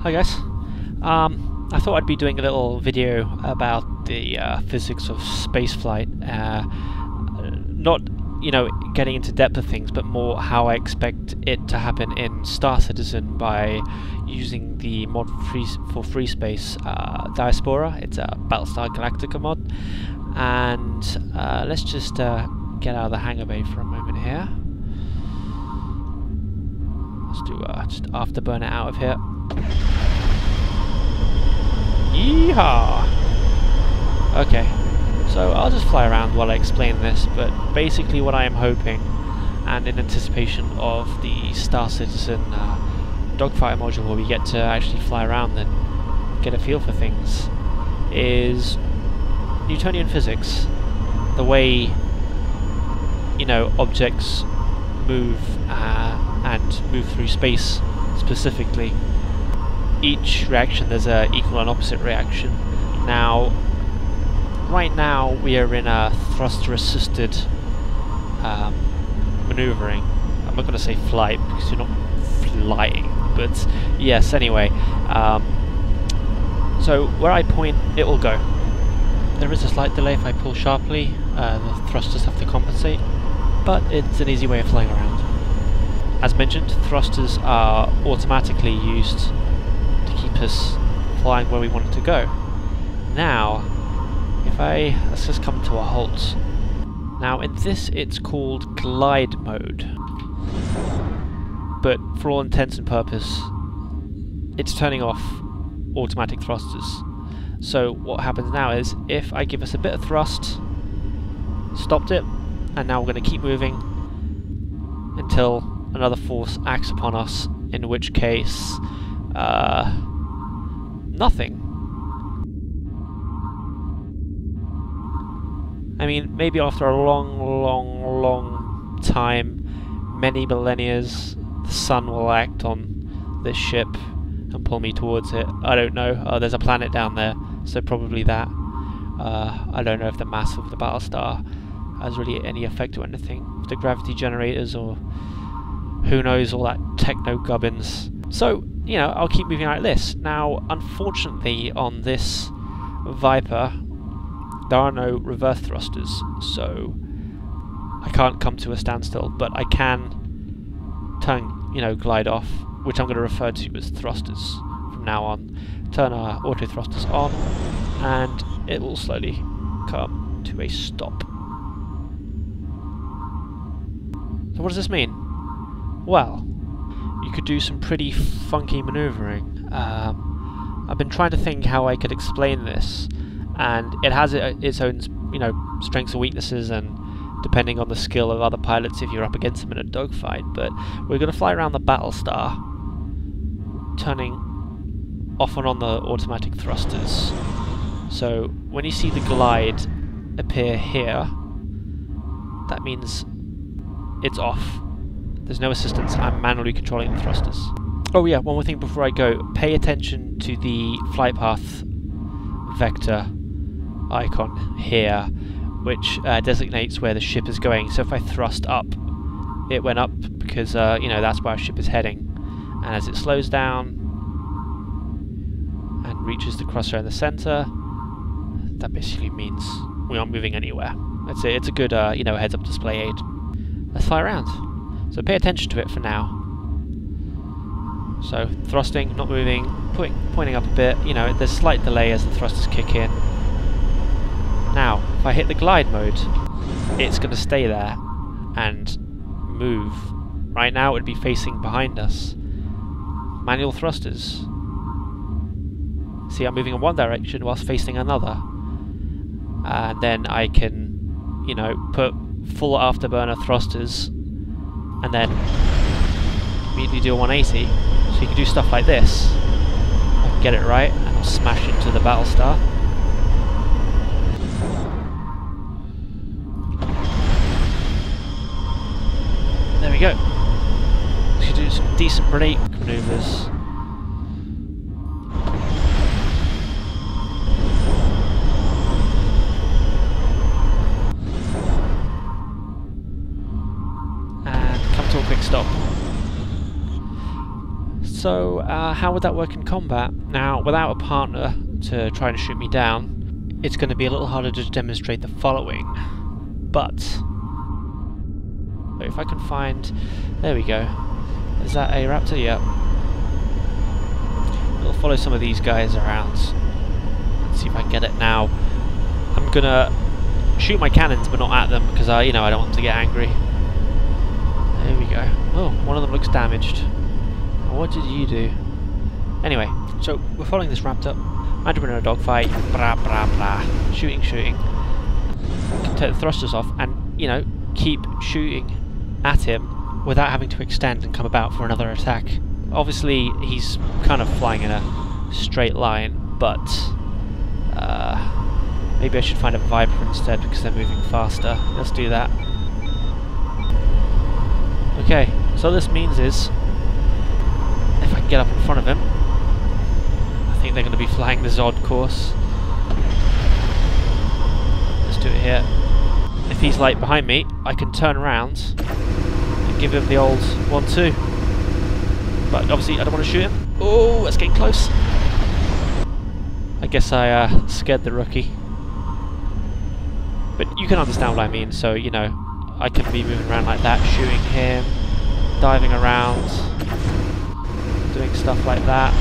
Hi guys. I thought I'd be doing a little video about the physics of spaceflight. Not, getting into depth of things, but more how I expect it to happen in Star Citizen by using the mod for free space Diaspora. It's a Battlestar Galactica mod, and let's just get out of the hangar bay for a moment here. Let's do just afterburner out of here. Yeehaw! Okay, so I'll just fly around while I explain this, but basically what I am hoping, and in anticipation of the Star Citizen dogfighter module where we get to actually fly around and get a feel for things, is Newtonian physics. The way, objects move and move through space specifically. Each reaction there's an equal and opposite reaction. Now, right now we are in a thruster-assisted maneuvering. I'm not going to say flight because you're not flying, but yes, anyway. So where I point, it will go. There is a slight delay if I pull sharply. The thrusters have to compensate, but it's an easy way of flying around. As mentioned, thrusters are automatically used to keep us flying where we want it to go. Now, let's just come to a halt. Now in this it's called glide mode, but for all intents and purpose it's turning off automatic thrusters. So what happens now is, if I give us a bit of thrust, stopped it, and now we're going to keep moving until another force acts upon us, in which case nothing. I mean, maybe after a long time, many millennia, the sun will act on this ship and pull me towards it. I don't know. There's a planet down there, so probably that. I don't know if the mass of the Battlestar has really any effect or anything. The gravity generators, or who knows, all that techno gubbins. So, I'll keep moving like this. Now, unfortunately, on this Viper, there are no reverse thrusters, so I can't come to a standstill, but I can turn, glide off, which I'm going to refer to as thrusters from now on. Turn our auto thrusters on, and it will slowly come to a stop. So what does this mean? Well, you could do some pretty funky manoeuvring. I've been trying to think how I could explain this, and it has its own, strengths and weaknesses, and depending on the skill of other pilots if you're up against them in a dogfight. But we're going to fly around the Battlestar, turning off and on the automatic thrusters. So when you see the glide appear here, that means it's off. There's no assistance. I'm manually controlling the thrusters. Oh yeah, one more thing before I go. Pay attention to the flight path vector icon here, which designates where the ship is going. So if I thrust up, it went up because that's where our ship is heading. And as it slows down and reaches the crosshair in the center, that basically means we aren't moving anywhere. That's it. It's a good heads-up display aid. Let's fly around. So pay attention to it for now. So thrusting, not moving, pointing up a bit. There's a slight delay as the thrusters kick in. Now, if I hit the glide mode, it's going to stay there and move. Right now it would be facing behind us. Manual thrusters. See, I'm moving in one direction whilst facing another. And then I can, put full afterburner thrusters and then immediately do a 180. So you can do stuff like this. I can get it right and I'll smash into the Battlestar. There we go. We should do some decent brake maneuvers. And come to a quick stop. So, how would that work in combat? Now, without a partner to try and shoot me down, it's going to be a little harder to demonstrate the following. But if I can find... There we go. Is that a raptor? Yep. We'll follow some of these guys around. Let's see if I can get it now. I'm going to shoot my cannons, but not at them, because I don't want them to get angry. There we go. Oh, one of them looks damaged. What did you do? Anyway, so we're following this raptor. Imagine we're in a dogfight. Blah, blah, blah. Shooting. We can take the thrusters off and, keep shooting at him without having to extend and come about for another attack. Obviously, he's kind of flying in a straight line, but maybe I should find a Viper instead because they're moving faster. Let's do that. Okay, so this means is, if I can get up in front of him, I think they're going to be flying the Zod course. Let's do it here. If he's like behind me, I can turn around and give him the old 1-2. But obviously I don't want to shoot him. Oh, that's getting close. I guess I scared the rookie. But you can understand what I mean, so I can be moving around like that, shooting him, diving around, doing stuff like that.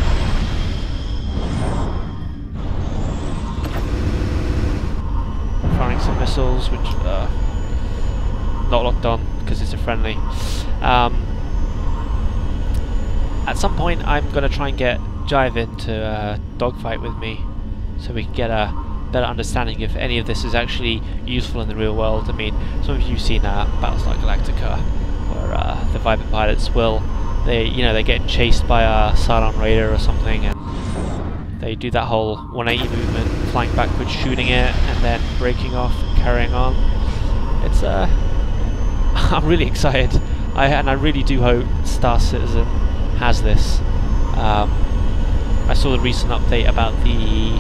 Firing some missiles, which not locked on because it's a friendly. At some point I'm going to try and get Jivin to dogfight with me so we can get a better understanding if any of this is actually useful in the real world. I mean, some of you have seen Battlestar Galactica, where the Viper pilots they're getting chased by a Cylon Raider or something, and they do that whole 180 movement, flying backwards, shooting it, and then breaking off and carrying on. It's I'm really excited, and I really do hope Star Citizen has this. I saw the recent update about the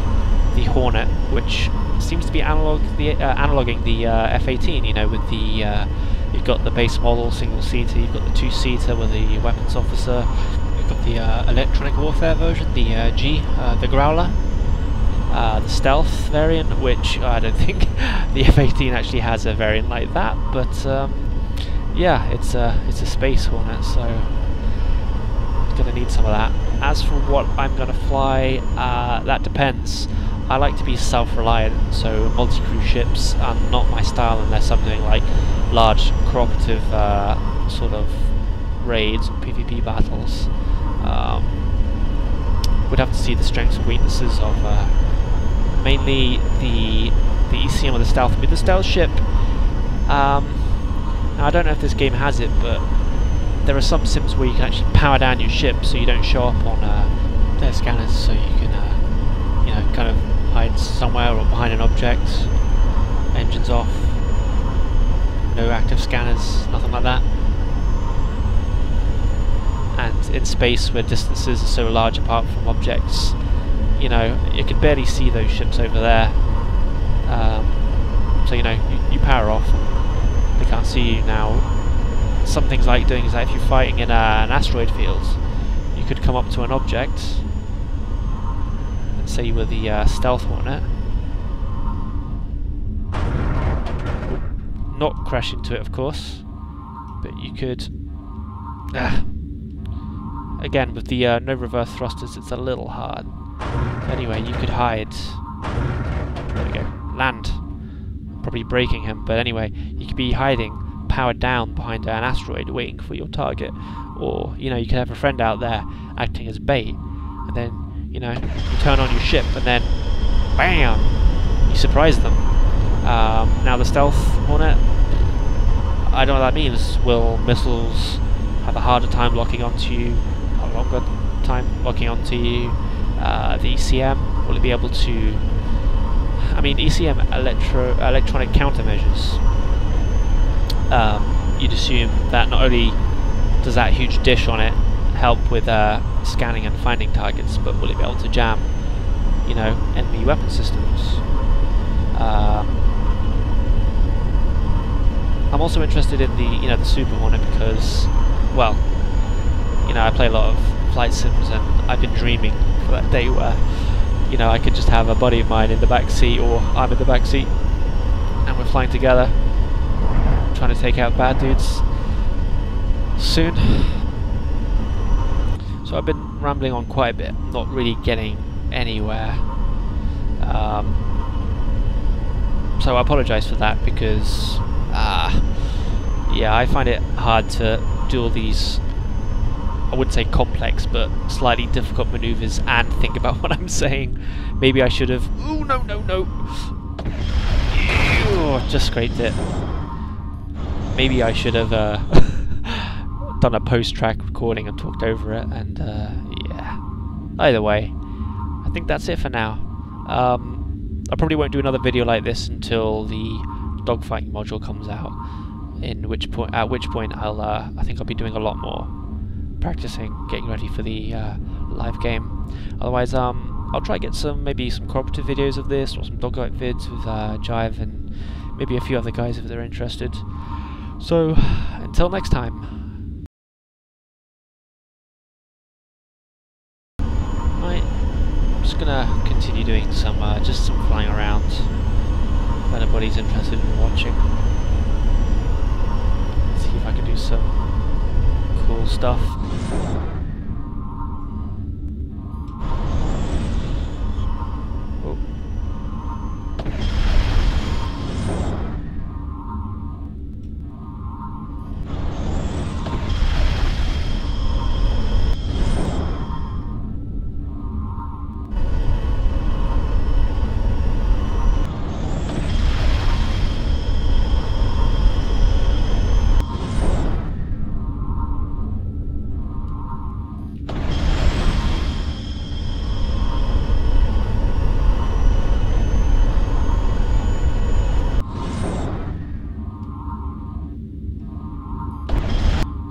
Hornet, which seems to be analoguing the F-18. With the you've got the base model single-seater, you've got the two-seater with the weapons officer, you've got the electronic warfare version, the G, the Growler, the stealth variant, which I don't think the F-18 actually has a variant like that, but yeah, it's a Space Hornet, so it's going to need some of that. As for what I'm going to fly, that depends. I like to be self-reliant, so multi-crew ships are not my style unless I'm doing like large cooperative sort of raids or PvP battles. We'd have to see the strengths and weaknesses of mainly the ECM or the stealth. I mean, the stealth ship, now I don't know if this game has it, but there are some sims where you can actually power down your ship so you don't show up on their scanners, so you can kind of hide somewhere or behind an object, engines off, no active scanners, nothing like that. And in space where distances are so large apart from objects, you can barely see those ships over there. So you power off and they can't see you. Now some things like doing is that if you're fighting in an asteroid field, you could come up to an object, let's say you were the stealth Hornet, not crash into it of course, but you could again with the no reverse thrusters it's a little hard. Anyway, you could hide, there we go, land, probably breaking him, but anyway, you could be hiding powered down behind an asteroid waiting for your target, or you could have a friend out there acting as bait, and then you turn on your ship and then BAM! You surprise them. Now the stealth Hornet, I don't know what that means. Will missiles have a harder time locking onto you, a longer time locking onto you? The ECM, will it be able to... I mean, ECM, electronic countermeasures, you'd assume that not only does that huge dish on it help with scanning and finding targets, but will it be able to jam, enemy weapon systems? I'm also interested in the, the Super Hornet because, well, I play a lot of flight sims, and I've been dreaming for that day where, you know, I could just have a buddy of mine in the back seat, or I'm in the back seat, and we're flying together, trying to take out bad dudes soon. So I've been rambling on quite a bit, not really getting anywhere. So I apologise for that, because yeah, I find it hard to do all these, I wouldn't say complex, but slightly difficult maneuvers and think about what I'm saying. Maybe I should have... Ooh, no, no, no! Oh, just scraped it. Maybe I should have done a post-track recording and talked over it, and yeah. Either way, I think that's it for now. I probably won't do another video like this until the dogfighting module comes out, at which point I'll I think I'll be doing a lot more practicing, getting ready for the live game. Otherwise, I'll try to get maybe some cooperative videos of this, or some dogfight vids with Jive and maybe a few other guys if they're interested. So until next time. Right, I'm just gonna continue doing just some flying around. If anybody's interested in watching, see if I can do some cool stuff. Oh.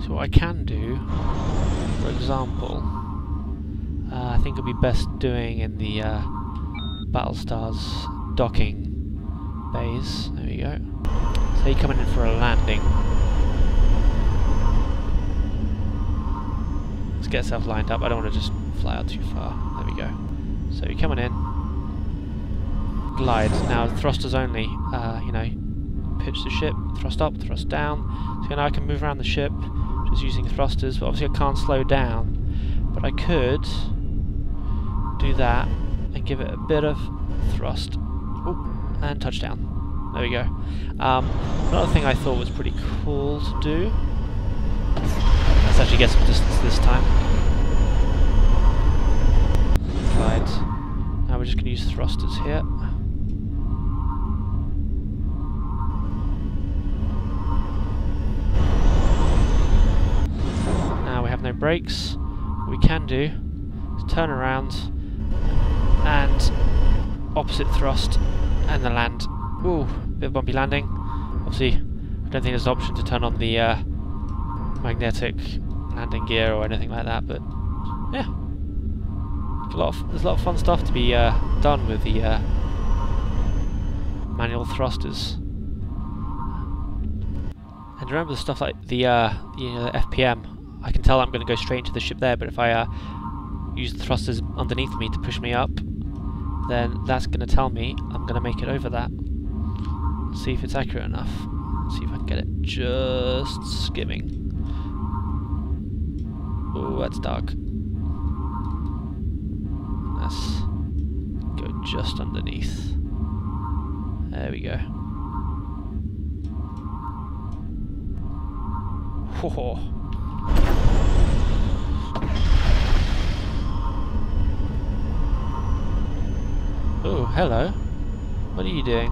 What I can do, for example, I think it'll be best doing in the Battlestar's docking bays. There we go. So you're coming in for a landing. Let's get ourselves lined up. I don't want to just fly out too far. There we go. So you're coming in. Glide. Now thrusters only. You know, pitch the ship, thrust up, thrust down. So now I can move around the ship just using thrusters, but obviously I can't slow down. But I could do that and give it a bit of thrust. Ooh, and touchdown. There we go. Another thing I thought was pretty cool to do. Let's actually get some distance this time. Glide. Now we're just going to use thrusters here. No brakes. What we can do is turn around and opposite thrust and then land. Ooh, bit of bumpy landing. Obviously, I don't think there's an option to turn on the magnetic landing gear or anything like that, but yeah, there's a lot of fun stuff to be done with the manual thrusters. And remember the stuff like the the FPM. I can tell I'm going to go straight into the ship there, but if I use the thrusters underneath me to push me up, then that's going to tell me I'm going to make it over that. Let's see if it's accurate enough. Let's see if I can get it just skimming. Oh, that's dark. Let's go just underneath. There we go. Whoa. Oh, hello. What are you doing?